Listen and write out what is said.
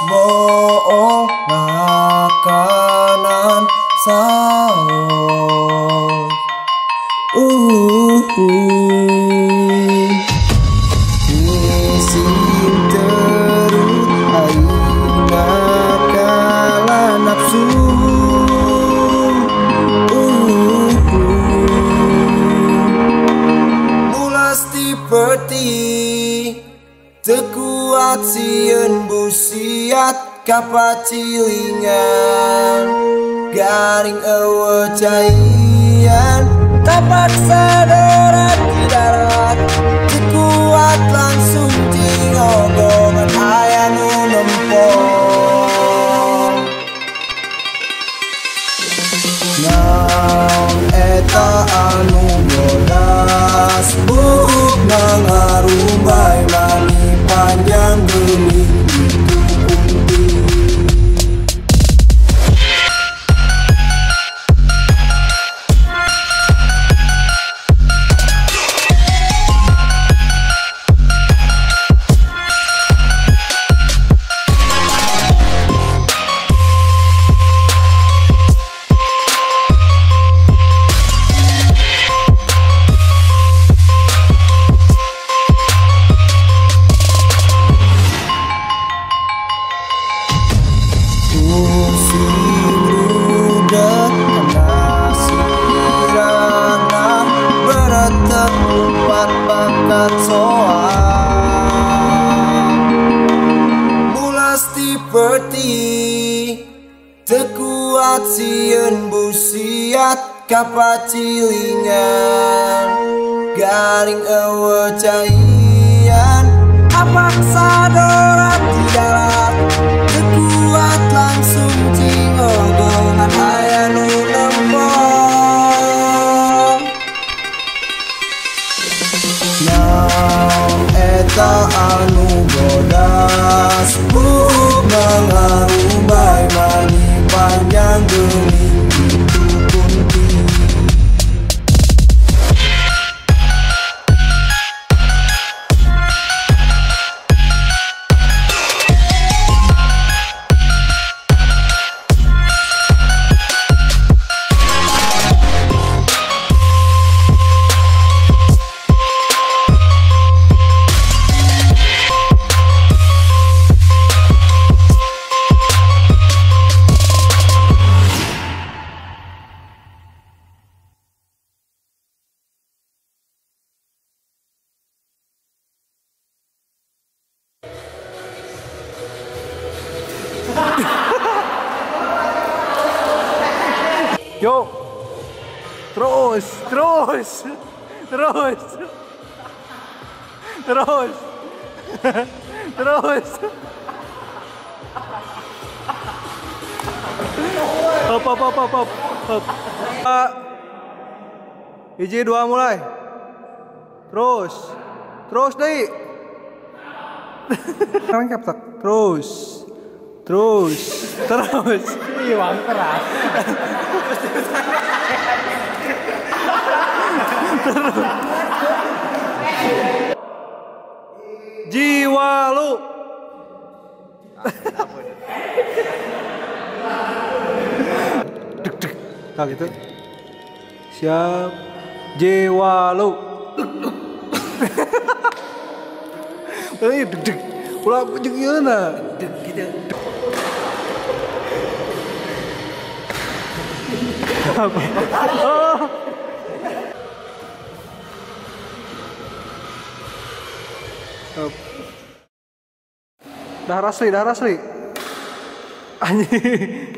bohong makanan saos. Isim terus aina kala nafsu. Mulas tipeti tekuat sieun busiat kapacilingan garing eueuh caian kapaksa darat di darat tekuat langsung cingogongan aya nu nempong. Naon eta anu bodas buuk nangarumbai mani panjang geuning itu kunti. Tekuat sieun busiat kapacilingan garing eueuh caian apaksa darat di darat tekuat langsung cingogongan aya nu nempong. Naon eta anu bodas buuk nangarumbai mani panjang geuning itu kunti. Yuk, terus, Hop. Hiji dua mulai. Terus deh. Sekarang kaptak. Terus. Iwang keras. Jiwa lu. Deg. Nah gitu. Siap. Jiwa lu. Deg. Ulah jeung ieu na. Deg gitu. Oh. Dah rasli. Anjing.